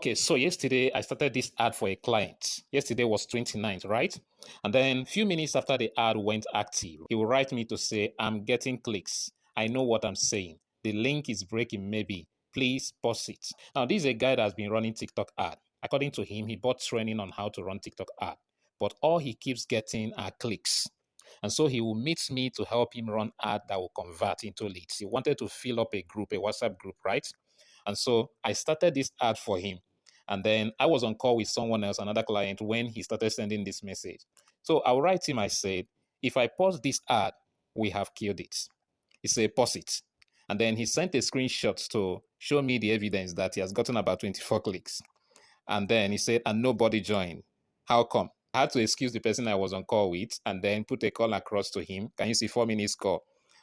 Okay, so yesterday I started this ad for a client. Yesterday was 29th, right? And then a few minutes after the ad went active, he will write me to say, I'm getting clicks. I know what I'm saying. The link is breaking maybe. Please pause it. Now, this is a guy that has been running TikTok ad. According to him, he bought training on how to run TikTok ad. But all he keeps getting are clicks. And so he will meet me to help him run ad that will convert into leads. He wanted to fill up a group, a WhatsApp group, right? And so I started this ad for him. And then I was on call with someone else, another client, when he started sending this message. So I'll write him, I said, if I pause this ad, we have killed it. He said, pause it. And then he sent a screenshot to show me the evidence that he has gotten about 24 clicks. And then he said, and nobody joined. How come? I had to excuse the person I was on call with and then put a call across to him. Can you see 4 minutes call?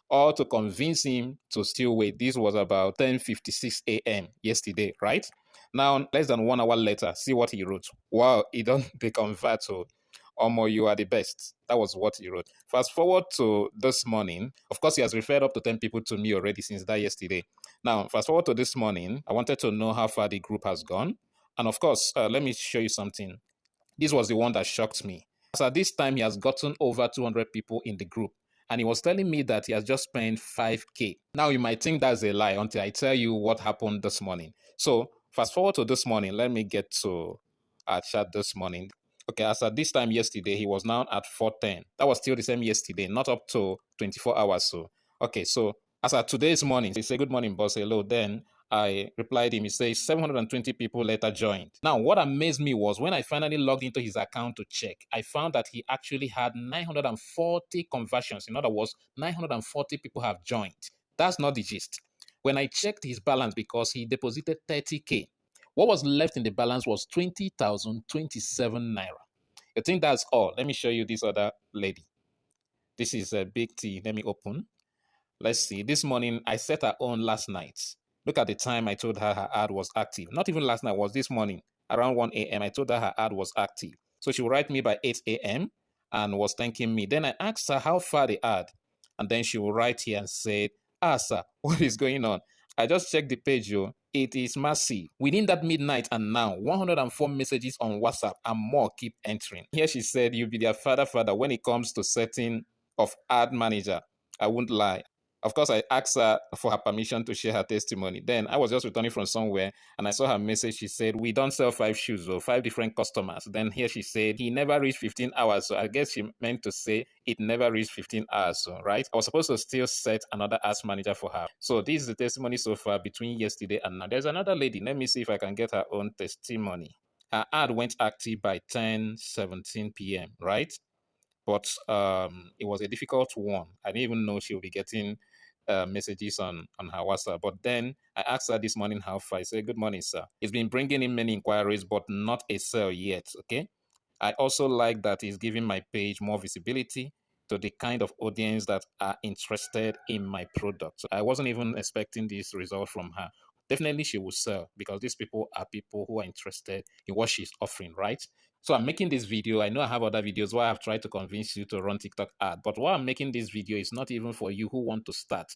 Or to convince him to still wait. This was about 10:56 a.m. yesterday, right? Now, less than 1 hour later, see what he wrote. Wow, he don't they convert to Omo, you are the best. That was what he wrote. Fast forward to this morning. Of course, he has referred up to 10 people to me already since that yesterday. Now, fast forward to this morning. I wanted to know how far the group has gone. And of course, let me show you something. This was the one that shocked me. So at this time, he has gotten over 200 people in the group. And he was telling me that he has just spent 5K. Now, you might think that's a lie until I tell you what happened this morning. So fast forward to this morning. Let me get to our chat this morning. Okay, as at this time yesterday, he was now at 410. That was still the same yesterday, not up to 24 hours. So, okay, so as at today's morning, he said, good morning, boss, hello. Then I replied him, he says 720 people later joined. Now, what amazed me was when I finally logged into his account to check, I found that he actually had 940 conversions. In other words, 940 people have joined. That's not the gist. When I checked his balance, because he deposited 30K, what was left in the balance was 20,027 naira. I think that's all. Let me show you this other lady. This is a big T. Let me open. Let's see. This morning, I set her on last night. Look at the time I told her ad was active. Not even last night, was this morning. Around 1 a.m., I told her ad was active. So she will write me by 8 a.m. and was thanking me. Then I asked her how far the ad. And then she will write here and say, sir, what is going on? I just checked the page, yo. It is massive. Within that midnight and now, 104 messages on WhatsApp and more keep entering. Here she said, you'll be their father when it comes to setting of ad manager. I won't lie. Of course, I asked her for her permission to share her testimony. Then I was just returning from somewhere and I saw her message. She said, we don't sell 5 shoes or 5 different customers. Then here she said, he never reached 15 hours. So I guess she meant to say it never reached 15 hours. So, right? I was supposed to still set another ask manager for her. So this is the testimony so far between yesterday and now. There's another lady. Let me see if I can get her own testimony. Her ad went active by 10:17 p.m., right? But it was a difficult one. I didn't even know she would be getting messages on her WhatsApp. But then I asked her this morning how far. I said, good morning, sir. It's been bringing in many inquiries, but not a sale yet, okay? I also like that it's giving my page more visibility to the kind of audience that are interested in my product. So I wasn't even expecting this result from her. Definitely she will sell because these people are people who are interested in what she's offering, right? So I'm making this video. I know I have other videos where I've tried to convince you to run TikTok ad, but why I'm making this video is not even for you who want to start.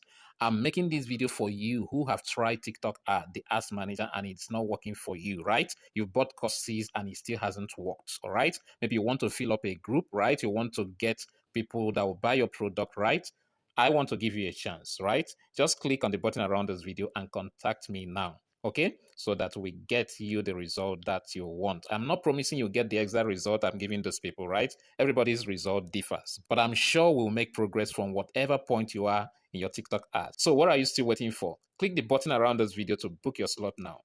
I'm making this video for you who have tried TikTok ad, the ads manager, and it's not working for you, right? You bought courses and it still hasn't worked, all right? Maybe you want to fill up a group, right? You want to get people that will buy your product, right? I want to give you a chance, right? Just click on the button around this video and contact me now, okay? So that we get you the result that you want. I'm not promising you get the exact result I'm giving those people, right? Everybody's result differs, but I'm sure we'll make progress from whatever point you are in your TikTok ad. So what are you still waiting for? Click the button around this video to book your slot now.